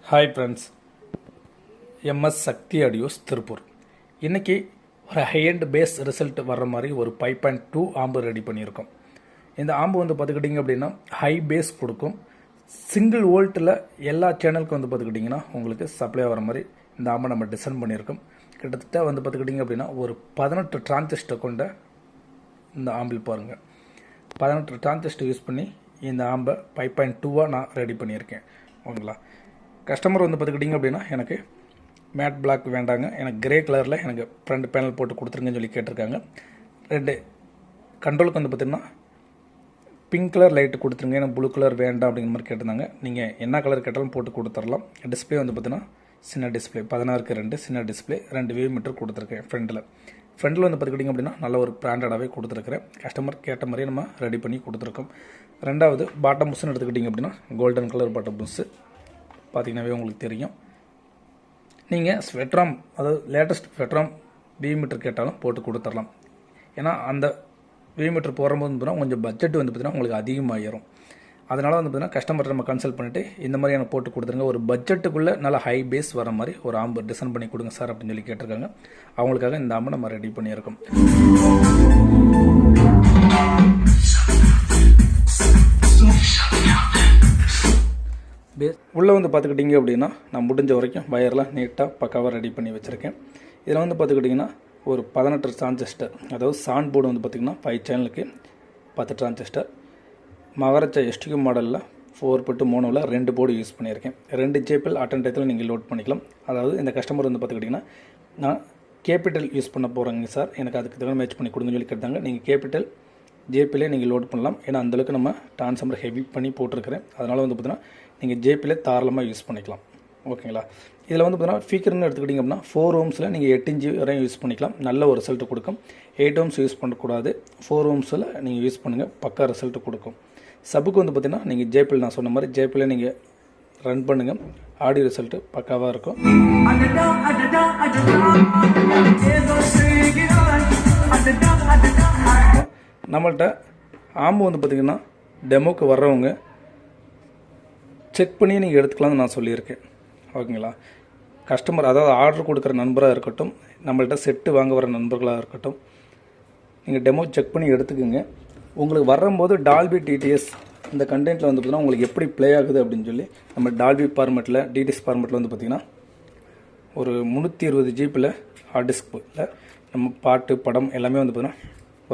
Hi friends, MS சக்தி audios Tiruppur. இன்றைக்கி ஒரு high-end base result வர்ற மாதிரி ஒரு 5.2 ஆம்பு ரெடி பண்ணியிருக்கோம். இந்த ஆம்பு பார்த்துக்கிட்டிங்க அப்படின்னா ஹை பேஸ் கொடுக்கும். சிங்கிள் வோல்ட்டில் எல்லா சேனலுக்கும் பார்த்துக்கிட்டிங்கன்னா உங்களுக்கு சப்ளை வர மாதிரி இந்த ஆம்பை நம்ம டிசைன் பண்ணியிருக்கோம். கிட்டத்தட்ட பார்த்துக்கிட்டிங்க அப்படின்னா ஒரு 18 டிரான்சிஸ்டர் கொண்ட இந்த ஆம்பிள் பாருங்கள். 18 டிரான்சிஸ்டர் யூஸ் பண்ணி இந்த ஆம்பை 5.2 நான் ரெடி பண்ணியிருக்கேன். ஓகேங்களா? கஸ்டமர் பார்த்துக்கிட்டிங்க அப்படின்னா எனக்கு மேட் பிளாக் வேண்டாங்க, எனக்கு கிரே கலரில் எனக்கு ஃப்ரண்ட் பேனல் போட்டு கொடுத்துருங்கன்னு சொல்லி கேட்டிருக்காங்க. ரெண்டு கண்ட்ரோலுக்கு பார்த்திங்கன்னா பிங்க் கலர் லைட்டு கொடுத்துருங்க, எனக்கு ப்ளூ கலர் வேண்டாம் அப்படிங்கிற மாதிரி கேட்டிருந்தாங்க. நீங்கள் என்ன கலர் கேட்டாலும் போட்டு கொடுத்துடலாம். டிஸ்பிளே பார்த்திங்கன்னா சின்ன டிஸ்பிளே 16க்கு 2 சின்ன டிஸ்பிளே 2 வேவ் மீட்டர் கொடுத்துருக்கேன். ஃப்ரண்டில் பார்த்துக்கிட்டிங்க அப்படின்னா நல்ல ஒரு பிராண்டடாகவே கொடுத்துருக்குறேன். கஸ்டமர் கேட்ட மாதிரியே நம்ம ரெடி பண்ணி கொடுத்துருக்கோம். ரெண்டாவது பாட்டம் புஷ்ன்னு எடுத்துக்கிட்டிங்க அப்படின்னா கோல்டன் கலர் பாட்டம் புஷ்ஷு பார்த்தீங்கன்னாவே உங்களுக்கு தெரியும். நீங்கள் ஸ்வெட்ராம், அதாவது லேட்டஸ்ட் ஸ்வெட்ராம் வேவ் மீட்டர் கேட்டாலும் போட்டு கொடுத்துடலாம். ஏன்னா அந்த வேவ் மீட்டர் போடும்போது பார்த்தீங்கன்னா கொஞ்சம் பட்ஜெட் பார்த்தீங்கன்னா உங்களுக்கு அதிகமாகிடும். அதனால் பார்த்தீங்கன்னா கஸ்டமர் நம்ம கன்சல்ட் பண்ணிவிட்டு இந்த மாதிரி எனக்கு போட்டு கொடுத்துருங்க, ஒரு பட்ஜெட்டுக்குள்ளே நல்லா ஹை பேஸ் வர மாதிரி ஒரு ஆம்பு டிசைன் பண்ணி கொடுங்க சார் அப்படின்னு சொல்லி கேட்டிருக்காங்க. அவங்களுக்காக இந்த ஆம்பை நம்ம ரெடி பண்ணியிருக்கோம். உள்ளே பார்த்துக்கிட்டிங்க அப்படின்னா நான் முடிஞ்ச வரைக்கும் வயர்லாம் நீட்டாக பக்காவாக ரெடி பண்ணி வச்சுருக்கேன். இதில் பார்த்துக்கிட்டிங்கன்னா ஒரு 18 டிரான்சிஸ்டர், அதாவது சாண்ட் போர்டு பார்த்திங்கன்னா 5 சேனலுக்கு 10 டிரான்சிஸ்டர். மகாராஜா எஸ்டிக்யூ மாடலில் 4/3ல் 2 போர்டு யூஸ் பண்ணியிருக்கேன். 2 ஜேபிஎல் அட்டன்டத்தில் நீங்கள் லோட் பண்ணிக்கலாம். அதாவது இந்த கஸ்டமர் பார்த்துக்கிட்டிங்கன்னா நான் கேபிட்டல் யூஸ் பண்ண போகிறேங்க சார், எனக்கு அதுக்கு தகுந்த மேட்ச் பண்ணி கொடுங்கன்னு சொல்லி கேட்டாங்க. நீங்கள் கேபிட்டல் ஜேபிலே நீங்கள் லோட் பண்ணலாம். ஏன்னா அந்தளவுக்கு நம்ம டிரான்ஸ்ஃபார்மர் ஹெவி பண்ணி போட்டிருக்கிறேன். அதனால் பார்த்தீங்கன்னா நீங்கள் ஜேபிலே தாராளமாக யூஸ் பண்ணிக்கலாம். ஓகேங்களா? இதில் பார்த்தீங்கன்னா ஸ்பீக்கர்னு எடுத்துக்கிட்டிங்க அப்படின்னா 4 ohmஸில் நீங்கள் 8 inch வரையும் யூஸ் பண்ணிக்கலாம். நல்ல ஒரு ரிசல்ட் கொடுக்கும். 8 ohms யூஸ் பண்ணக்கூடாது, 4 ohmஸில் நீங்கள் யூஸ் பண்ணுங்கள், பக்கா ரிசல்ட் கொடுக்கும். சப்புக்கு பார்த்தீங்கன்னா நீங்கள் ஜேபிஎல், நான் சொன்ன மாதிரி ஜேபிஎல்லே நீங்கள் ரன் பண்ணுங்கள், ஆடியோ ரிசல்ட்டு பக்காவாக இருக்கும். நம்மள்கிட்ட ஆம்பு பார்த்திங்கன்னா டெமோக்கு வர்றவங்க செக் பண்ணி நீங்கள் எடுத்துக்கலாம்னு நான் சொல்லியிருக்கேன். ஓகேங்களா? கஸ்டமர், அதாவது ஆர்டர் கொடுக்குற நண்பராக இருக்கட்டும், நம்மள்கிட்ட செட்டு வாங்க வர நண்பர்களாக இருக்கட்டும், நீங்கள் டெமோ செக் பண்ணி எடுத்துக்கோங்க. உங்களுக்கு வரும்போது டால்பி டிடிஎஸ் இந்த கண்டென்ட்டில் பார்த்தீங்கன்னா உங்களுக்கு எப்படி ப்ளே ஆகுது அப்படின்னு சொல்லி நம்ம டால்பி ஃபார்மெட்டில் டிடிஎஸ் ஃபார்மெட்டில் பார்த்திங்கன்னா ஒரு 320 ஜிபியில் ஹார்ட் டிஸ்கில் நம்ம பாட்டு படம் எல்லாமே பார்த்திங்கன்னா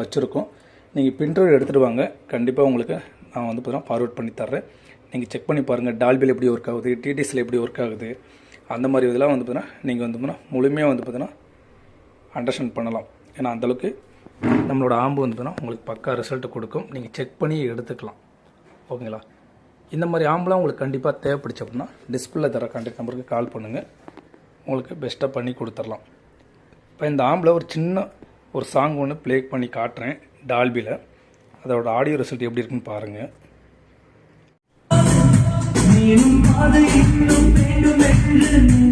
வச்சுருக்கோம். நீங்கள் பிரிண்டர் எடுத்துகிட்டு வாங்க, கண்டிப்பாக உங்களுக்கு நான் பார்த்தீங்கன்னா ஃபார்வேர்ட் பண்ணி தர்றேன். நீங்கள் செக் பண்ணி பாருங்கள், டால்பியில் எப்படி ஒர்க் ஆகுது, டிடிஎஸில் எப்படி ஒர்க் ஆகுது, அந்த மாதிரி இதெல்லாம் பார்த்தீங்கன்னா நீங்கள் பார்த்தீங்கன்னா முழுமையாக பார்த்தீங்கன்னா அண்டர்ஸ்டாண்ட் பண்ணலாம். ஏன்னா அந்தளவுக்கு நம்மளோட ஆம்பு பார்த்தீங்கன்னா உங்களுக்கு பக்கா ரிசல்ட் கொடுக்கும். நீங்கள் செக் பண்ணி எடுத்துக்கலாம். ஓகேங்களா? இந்த மாதிரி ஆம்புலாம் உங்களுக்கு கண்டிப்பாக தேவைப்படுச்சு அப்படின்னா டிஸ்பிளே தர கான்டாக்ட் நம்பருக்கு கால் பண்ணுங்கள், உங்களுக்கு பெஸ்ட்டாக பண்ணி கொடுத்துடலாம். இப்போ இந்த ஆம்பில் ஒரு சின்ன ஒரு சாங் ஒன்று ப்ளே பண்ணி காட்டுறேன் டால்பியில். அதோட ஆடியோ ரிசல்ட் எப்படி இருக்குன்னு பாருங்கள். அது இன்னும் வேண்டும் என்று